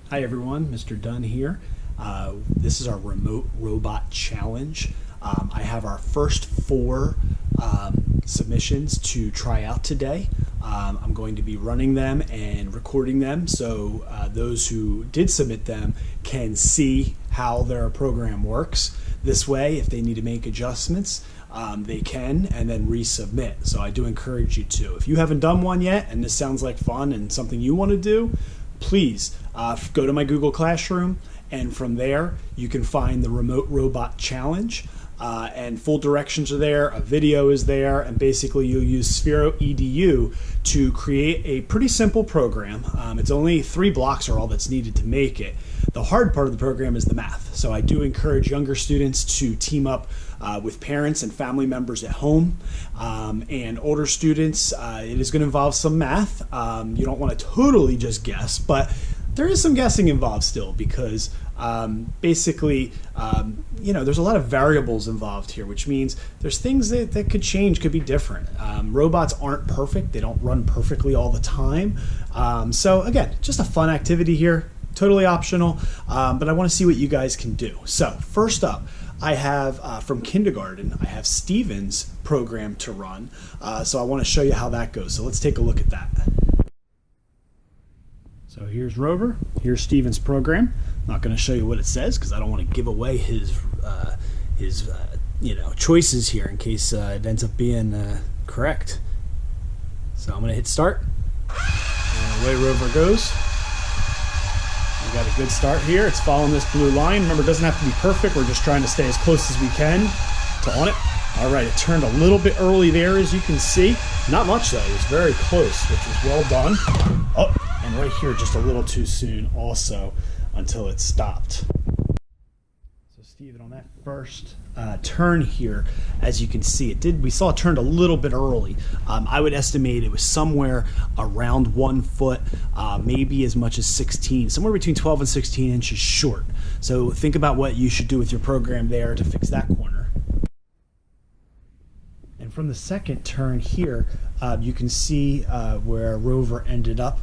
Hi everyone, Mr. Dunn here. This is our remote robot challenge. I have our first four submissions to try out today. I'm going to be running them and recording them so those who did submit them can see how their program works. This way, if they need to make adjustments, they can and then resubmit. So I do encourage you to. If you haven't done one yet and this sounds like fun and something you want to do, please go to my Google Classroom, and from there you can find the Remote Robot Challenge, and full directions are there, a video is there, and basically you'll use Sphero EDU to create a pretty simple program. It's only 3 blocks are all that's needed to make it. The hard part of the program is the math, so I do encourage younger students to team up with parents and family members at home, and older students, it is going to involve some math. You don't want to totally just guess, but there is some guessing involved still because basically, there's a lot of variables involved here, which means there's things that could change, could be different. Robots aren't perfect. They don't run perfectly all the time. So again, just a fun activity here, totally optional, but I want to see what you guys can do. So first up, I have from kindergarten, I have Steven's program to run. So I want to show you how that goes. So let's take a look at that. So here's Rover, here's Steven's program. I'm not going to show you what it says because I don't want to give away his choices here in case it ends up being correct. So I'm going to hit start, and away Rover goes. We got a good start here. It's following this blue line. Remember, it doesn't have to be perfect. We're just trying to stay as close as we can to on it. All right, it turned a little bit early there, as you can see. Not much, though. It was very close, which was well done. Oh, and right here, just a little too soon also until it stopped. So, Steven, on that first turn here, as you can see, we saw it turned a little bit early. I would estimate it was somewhere around 1 foot, maybe as much as 16, somewhere between 12 and 16 inches short. So think about what you should do with your program there to fix that corner. And from the second turn here, you can see where Rover ended up.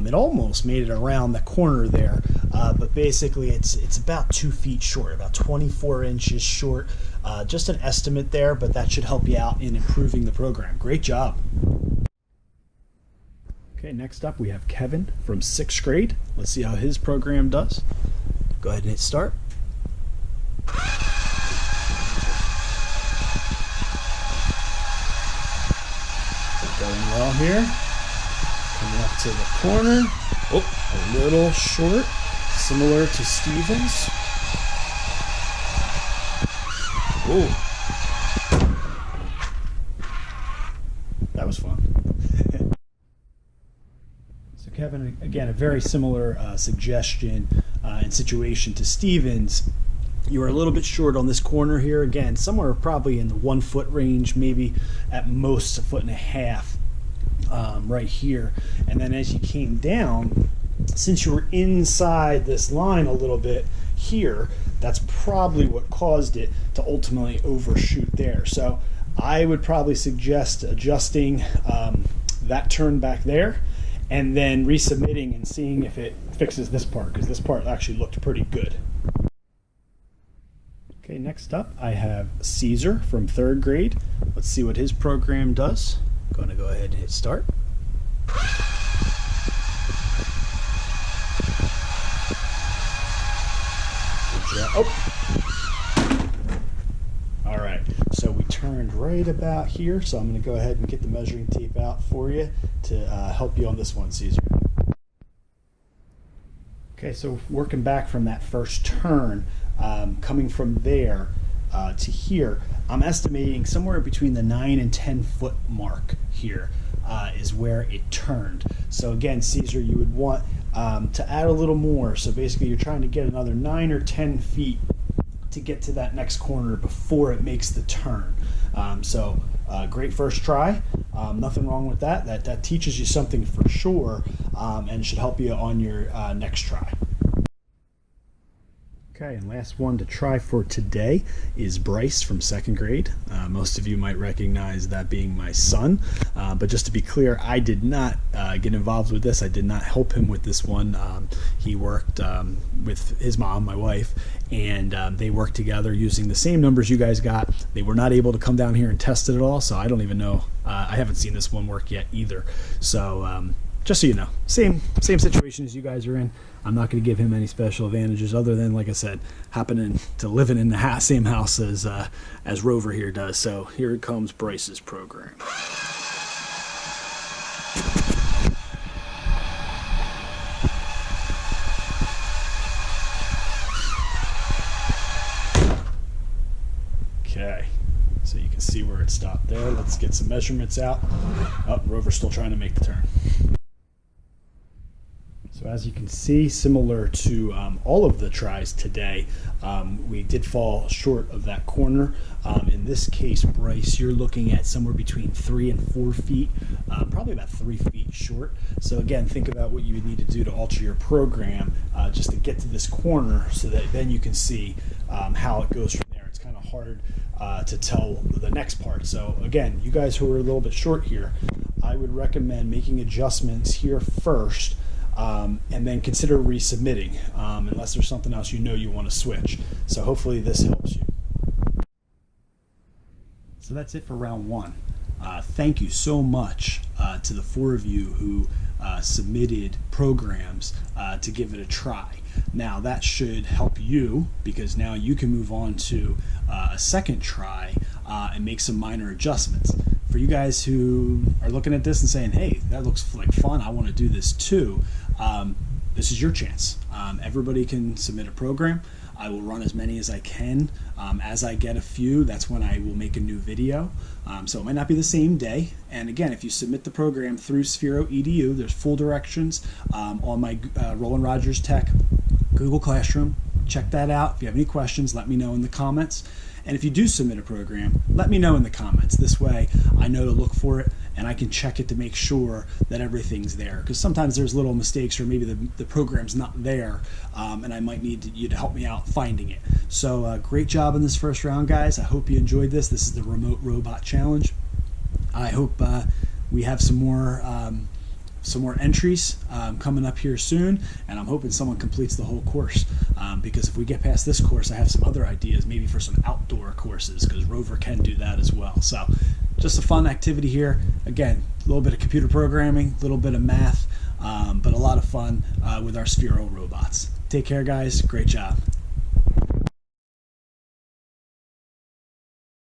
It almost made it around the corner there, but basically it's about 2 feet short, about 24 inches short. Just an estimate there, but that should help you out in improving the program. Great job. Okay, next up we have Kevin from 6th grade. Let's see how his program does. Go ahead and hit start. Going well here. Coming up to the corner. Oh, a little short, similar to Steven's. Oh, that was fun. So Kevin, again, a very similar suggestion and situation to Steven's. You were a little bit short on this corner here. Again, somewhere probably in the 1 foot range, maybe at most 1.5 feet right here. And then as you came down, since you were inside this line a little bit here, that's probably what caused it to ultimately overshoot there. So I would probably suggest adjusting that turn back there and then resubmitting and seeing if it fixes this part, because this part actually looked pretty good. Okay, next up I have Caesar from 3rd grade. Let's see what his program does. I'm going to go ahead and hit start. Oh! Alright, so we turned right about here, so I'm going to go ahead and get the measuring tape out for you to help you on this one, Caesar. Okay, so working back from that first turn, coming from there to here, I'm estimating somewhere between the 9 and 10 foot mark here is where it turned. So again, Caesar, you would want to add a little more. So basically you're trying to get another 9 or 10 feet to get to that next corner before it makes the turn. Great first try. Nothing wrong with that. That teaches you something for sure, and should help you on your next try. Okay, and last one to try for today is Bryce from second grade. Most of you might recognize that being my son, but just to be clear, I did not get involved with this. I did not help him with this one. He worked with his mom, my wife, and they worked together using the same numbers you guys got. They were not able to come down here and test it at all, so I don't even know. I haven't seen this one work yet either. So just so you know, same situation as you guys are in. I'm not going to give him any special advantages other than, like I said, happening to living in the same house as Rover here does. So here comes Bryce's program. Okay, so you can see where it stopped there. Let's get some measurements out. Oh, Rover's still trying to make the turn. So as you can see, similar to all of the tries today, we did fall short of that corner. In this case, Bryce, you're looking at somewhere between 3 and 4 feet, probably about 3 feet short. So again, think about what you would need to do to alter your program just to get to this corner so that then you can see how it goes from there. It's kind of hard to tell the next part. So again, you guys who are a little bit short here, I would recommend making adjustments here first. And then consider resubmitting unless there's something else you want to switch. So hopefully this helps you. So that's it for round one. Thank you so much to the 4 of you who submitted programs to give it a try. Now that should help you because now you can move on to a second try and make some minor adjustments. For you guys who are looking at this and saying, hey, that looks like fun, I want to do this too, this is your chance. Everybody can submit a program. I will run as many as I can. As I get a few, that's when I will make a new video. So it might not be the same day. And again, if you submit the program through Sphero EDU, there's full directions on my Roland Rogers Tech Google Classroom. Check that out. If you have any questions, let me know in the comments. And if you do submit a program, let me know in the comments. This way I know to look for it and I can check it to make sure that everything's there. Because sometimes there's little mistakes or maybe the program's not there and I might need you to help me out finding it. So great job in this first round, guys. I hope you enjoyed this. This is the Remote Robot Challenge. I hope we have some more entries coming up here soon, and I'm hoping someone completes the whole course because if we get past this course, I have some other ideas maybe for some outdoor courses because Rover can do that as well. So just a fun activity here. Again, a little bit of computer programming, a little bit of math, but a lot of fun with our Sphero robots. Take care, guys. Great job.